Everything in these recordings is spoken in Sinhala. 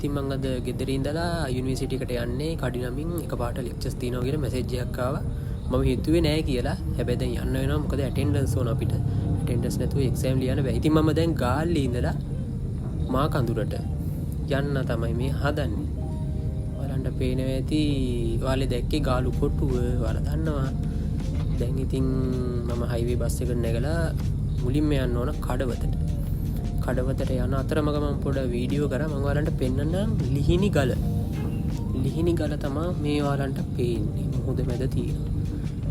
ඉතින් මං අද ගෙදර ඉඳලා යුනිවර්සිටි එකට යන්නේ කඩිනමින් එකපාරට ලෙක්චර්ස් තියෙනවා කියලා මැසේජ් එකක් ආවා. මම හිතුවේ නෑ කියලා. හැබැයි දැන් යන්න වෙනවා මොකද ඇටෙන්ඩන්ස් ඕන අපිට. ඇටෙන්ඩන්ස් නැතුව එක්සෑම් ලියන්න බෑ. ඉතින් මම දැන් ගාල්ලේ ඉඳලා මා කඳුරට යන්න තමයි මේ හදන්නේ. ඔයාලන්ට පේනවා ඇති ඔයාලේ දැක්කේ ගාලු කොටුව ඔයාලා දන්නවා. දැන් ඉතින් මම හයිවේ බස් එකට නැගලා මුලින්ම යන්න ඕන කඩවතට. කඩවතට යන අතරමඟ මම පොඩ වීඩියෝ කරා මම ඔයාලන්ට පෙන්නන්නම් ලිහිණි ගල. ලිහිණි ගල තමයි මේ ඔයාලන්ට පේන්නේ මුහුද මැද තියෙනවා.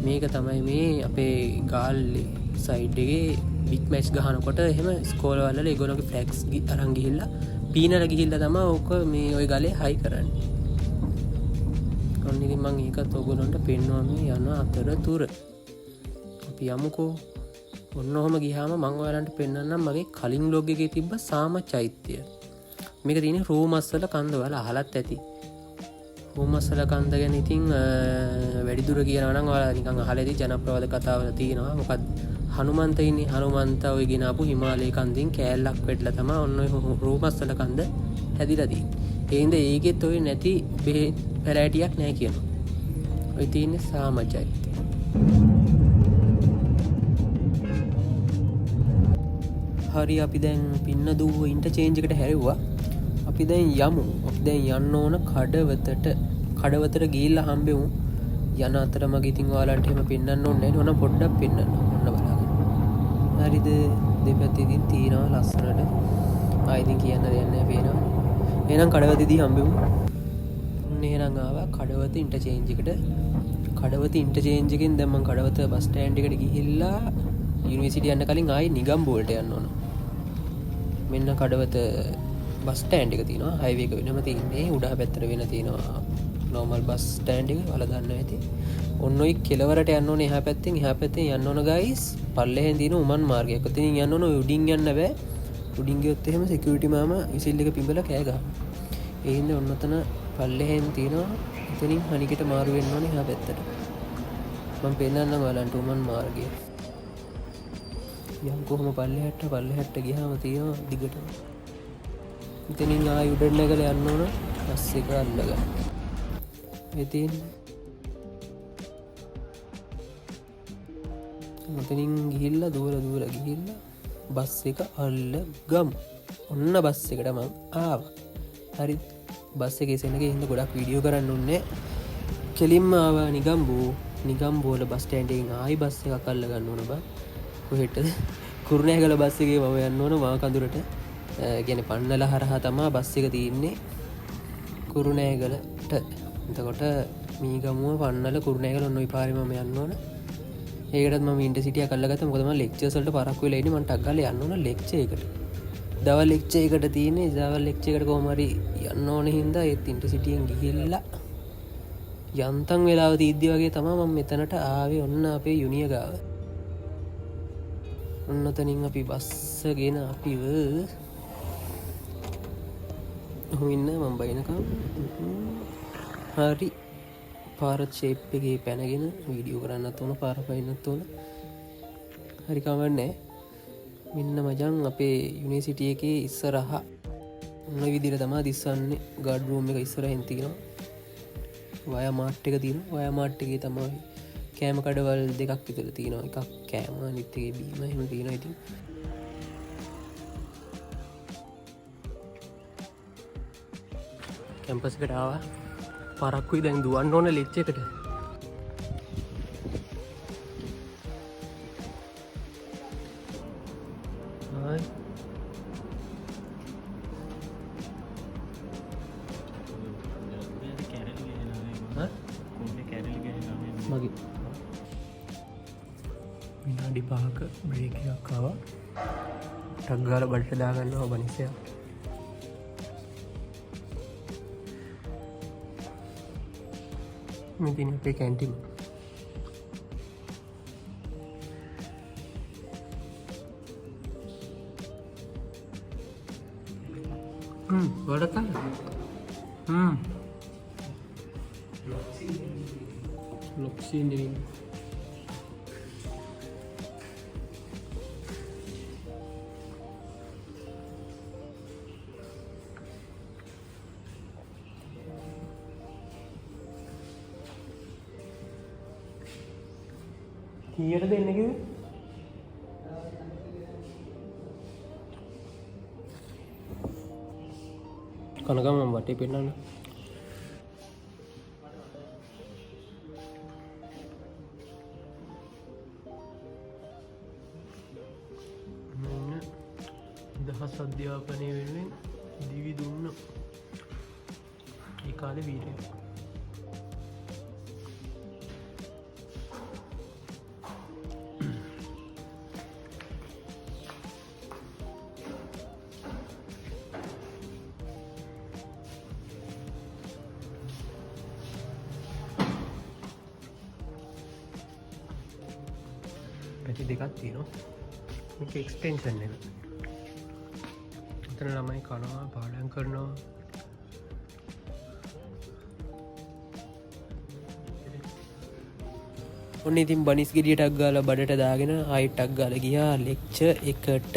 මේක තමයි මේ අපේ ගාල්ලේ සයිඩ් එකේ බිග් මැච් ගහනකොට එහෙම ස්කෝල වල ඒගොල්ලෝගේ ෆ්ලැග්ස් අරන් ගිහිල්ලා පීනලා ගිහිල්ලා තමයි ඕක මේ ওই ගලේ හයි කරන්නේ. අන්න ඉතින් මම ඒකත් ඔයගොල්ලන්ට පෙන්වනවා මේ යන අතරතුර. අපි යමුකෝ. ඔන්න ඔහම ගියාම මම ඔයාලන්ට පෙන්නන්නම් මගේ කලින් බ්ලොග් එකේ තිබ්බ සාම චෛත්‍යය. මේක තියෙන්නේ රෝමස්සල කන්ද වල අහලත් ඇති. රෝමස්සල කන්ද ගැන ඉතින් වැඩි දුර කියනවා නම් ඔයාලා නිකන් අහලා ඇති ජනප්‍රවාද කතාවල තියෙනවා. මොකද හනුමන්ත ඉන්නේ හනුමන්ත ඔය ගෙනාපු හිමාලය කන්දෙන් කෑල්ලක් වෙట్లా තමයි ඔන්න ඔය රෝමස්සල කන්ද හැදිලා තියෙන්නේ. ඒ හින්දා ඒකෙත් ඔය නැති පැරැටියක් නැහැ කියනවා. ඔය තියෙන්නේ සාම චෛත්‍යය. හරි අපි දැන් පින්න දුව ඉන්ටර්චේන්ජ් එකට හැරෙව්වා. අපි දැන් යමු. අපි දැන් යන්න ඕන කඩවතට. කඩවතට ගිහිල්ලා හම්බෙමු. යන අතරමඟ ඉතින් ඔයාලන්ට එහෙම පෙන්වන්න ඕනේ නැහැ. ඕන පොඩ්ඩක් පෙන්වන්න. ඔන්න බලන්න. හරිද? දෙපැත්තේ ඉතින් තියනවා ලස්සනට. ආයි ඉතින් කියන්න දෙයක් නැහැ පේනවා. එහෙනම් කඩවතේදී හම්බෙමු. ඔන්න එහෙනම් ආවා කඩවත ඉන්ටර්චේන්ජ් එකට. කඩවත ඉන්ටර්චේන්ජ් එකෙන් දැන් මම කඩවත බස් ස්ටෑන්ඩ් එකට ගිහිල්ලා යුනිවර්සිටි යන්න කලින් ආයි නිගම්බෝලට යන්න ඕන. මෙන්න කඩවත බස් ස්ටෑන්ඩ් එක තියෙනවා. හයිවේ එක වෙනම තියෙන්නේ. උඩහ පැත්තට වෙන තියෙනවා නෝමල් බස් ස්ටෑන්ඩ් එක. ඔයාලා දන්නවා ඇති. ඔන්න ඔය කෙළවරට යන්න ඕනේ එහා පැත්තෙන් යන්න ඕන ගයිස්. පල්ලෙහෙන් තියෙන උමන් මාර්ගයක්. ඔතනින් යන්න ඕන උඩින් යන්න බෑ. උඩින් ගියොත් එහෙම සිකියුරිටි මාමා විසිල් එක පිඹලා කෑ ගහනවා. ඒ හින්දා ඔන්න ඔතන පල්ලෙහෙන් තියෙනවා. එතනින් හනිකට මාරු වෙන්න ඕනේ එහා පැත්තට. මම පෙන්නන්නම් ඔයාලන්ට උමන් මාර්ගය. යම් කොහොම පල්ලෙහාට ගියාම තියෙනවා දිගටම. ඉතින් ආයි උඩට නැගලා යන්න ඕන බස් එක අල්ලගන්න. ඉතින් මෙතනින් ගිහිල්ලා දුර ගිහිල්ලා බස් එක අල්ලගමු. ඔන්න බස් එකට මං ආවා. හරි බස් එකේ ඉඳගෙන ඉන්න ගොඩක් වීඩියෝ කරන්න ඕනේ. කෙලින්ම ආවා නිගම්බෝල බස් ස්ටෑන්ඩ් එකෙන් ආයි බස් එකක් අල්ලගන්න ඕන බං. කොහෙටද? කුරුණෑගල බස් එකේ මම යන්න ඕන මා කඳුරට. කියන්නේ පන්නල හරහා තමයි බස් එක තියෙන්නේ කුරුණෑගලට. එතකොට මීගමුව පන්නල කුරුණෑගල ඔන්න ඔය පාරේ මම යන්න ඕන. ඒකටත් මම ඉන්ටර්සිටි එක අල්ලගත්තා. මොකද මම ලෙක්චර්ස් වලට පරක්කු වෙලා ඉන්නේ. මම ටක් ගාලා යන්න ඕන ලෙක්චර් එකට. දවල් ලෙක්චර් එකට තියෙන්නේ. දවල් ලෙක්චර් එකට කොහොම හරි යන්න ඕන හින්දා ඒත් ඉන්ටර්සිටියෙන් ගිහිල්ලා යන්තම් වෙලාව තීද්දි වගේ තමයි මම මෙතනට ආවේ. ඔන්න අපේ යුනිය ගාව. ඔන්නතනින් අපි බස්සගෙන අපිව ඉන්න මම බයිනකම් හරි පාරත් ෂේප් එකේ පැනගෙන වීඩියෝ කරන්නත් ඕන පාර පයින්නත් ඕන. හරි කමන්නේ. මෙන්න මචං අපේ යුනිවර්සිටි එකේ ඉස්සරහා ඔන්න විදිහට තමයි දිස්සන්නේ. ගාඩ් රූම් එක ඉස්සරහින් තියෙනවා. වයා මාට් එක තියෙනවා. වයා මාට් එකේ තමයි කෑම කඩවල් දෙකක් විතර තියෙනවා. එකක් කෑම අනිත් එකේ බීම එහෙම තියෙනවා. ඉතින් කැම්පස් එකට ආවා. පරක්කුයි දැන් දුවන්න ඕන ලෙක්චර් එකට. හායි මගේ විනාඩි 5ක බ්‍රේක් එකක් ආවා. ටක් ගාලා බඩට දාගන්නවා බනිසයා. මෙතන අපේ කැන්ටින්. වඩතා ලොක්සි නෙවෙයි. කීයට දෙන්න කිව්වේ? කනකම මම වටේ පෙන්නන්න. දහස් අධ්‍යාපනය වෙනුවෙන් දිවි දුන්න ඒ කාලේ වීරයෝ. පැති දෙකක් තියෙනවා. මේක එක්ස්ටෙන්ෂන් එක. එතන ළමයි කනවා පාඩම් කරනවා. ඔන්න ඉතින් බනිස් ගෙඩියටක් ගාලා බඩට දාගෙන ආයෙත් ටක් ගාලා ගියා ලෙක්චර් එකට.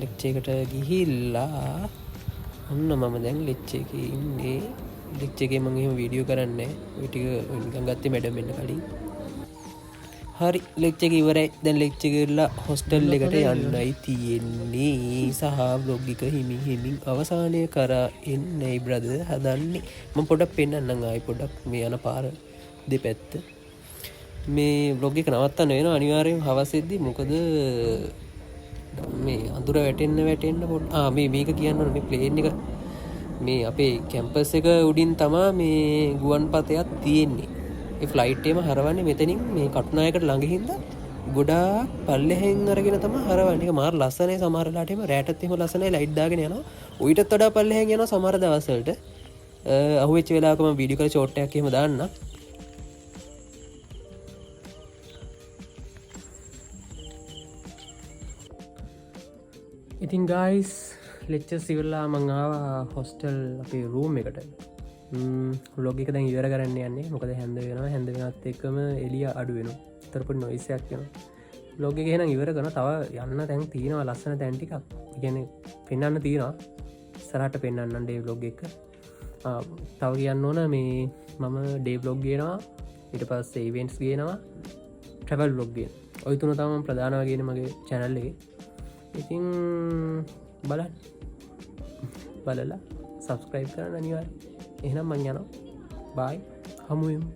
ලෙක්චර් එකට ගිහිල්ලා ඔන්න මම දැන් ලෙක්චර් එකේ ඉන්නේ. ලෙක්චර් එකේ මම එහෙම වීඩියෝ කරන්නේ නැහැ. ඔය ටික නිකන් ගත්තේ මැඩම් එන්න කලින්. හරි ලෙක්චර් එක ඉවරයි. දැන් ලෙක්චර් කරලා හොස්ටල් එකට යන්නයි තියෙන්නේ. සහ බ්ලොග් එක හිමින් අවසානය කරා එන්නයි බ්‍රදර් හදන්නේ. මම පොඩ්ඩක් පෙන්නන්නම් ආයි පොඩ්ඩක් මේ යන පාර දෙපැත්ත. මේ බ්ලොග් එක නවත්තන්න වෙනවා අනිවාර්යෙන් හවස් වෙද්දි. මොකද මේ අඳුර වැටෙන්න මේක කියන්න ඕනේ. මේ ප්ලේන් එක මේ අපේ කැම්පස් එක උඩින් තමා මේ ගුවන්පතයක් තියෙන්නේ. ඒ ෆ්ලයිට් එකම හරවන්නේ මෙතනින් මේ කටුනායකට ළඟ හින්දා ගොඩාක් පල්ලෙහෙන් අරගෙන තමයි හරවන්නේ. ඒක මාර ලස්සනයි. සමහර වෙලාවට එහෙම රැටත් එහෙම ලස්සනයි ලයිට් දාගෙන යනවා. ඌටත් වඩා පල්ලෙහෙන් යනවා සමහර දවස් වලට. අහුවෙච්ච වෙලාවක මම වීඩියෝ කරලා ෂෝට් එකක් එහෙම දාන්නම්. ඉතින් ගයිස් ලෙක්චර්ස් ඉවරලා මං ආවා හොස්ටල් අපේ රූම් එකට. ව්ලොග් එක දැන් ඉවර කරන්න යන්නේ. මොකද හැන්ද වෙනවා. හැන්ද වෙනත් එක්කම එළිය අඩු වෙනවා. අතර පොඩි නොයිස් එකක් එනවා. ව්ලොග් එක එහෙනම් ඉවර කරනවා. තව යන්න තැන් තියෙනවා ලස්සන තැන් ටිකක්. ඒ කියන්නේ පෙන්වන්න තියෙනවා. ඉස්සරහට පෙන්වන්නම් ඩේ ව්ලොග් එක. තව කියන්න ඕන මේ මම ඩේ ව්ලොග් ගේනවා. ඊට පස්සේ ඉවෙන්ට්ස් ගේනවා. ට්‍රැවල් ව්ලොග් ගේනවා. ඔය තුන තමයි මම ප්‍රධානව ගේන්නේ මගේ channel එකේ. ඉතින් බලලා subscribe කරන්න අනිවාර්යයෙන්. එහෙනම් මං යනවා. බයි. හමු වෙමු.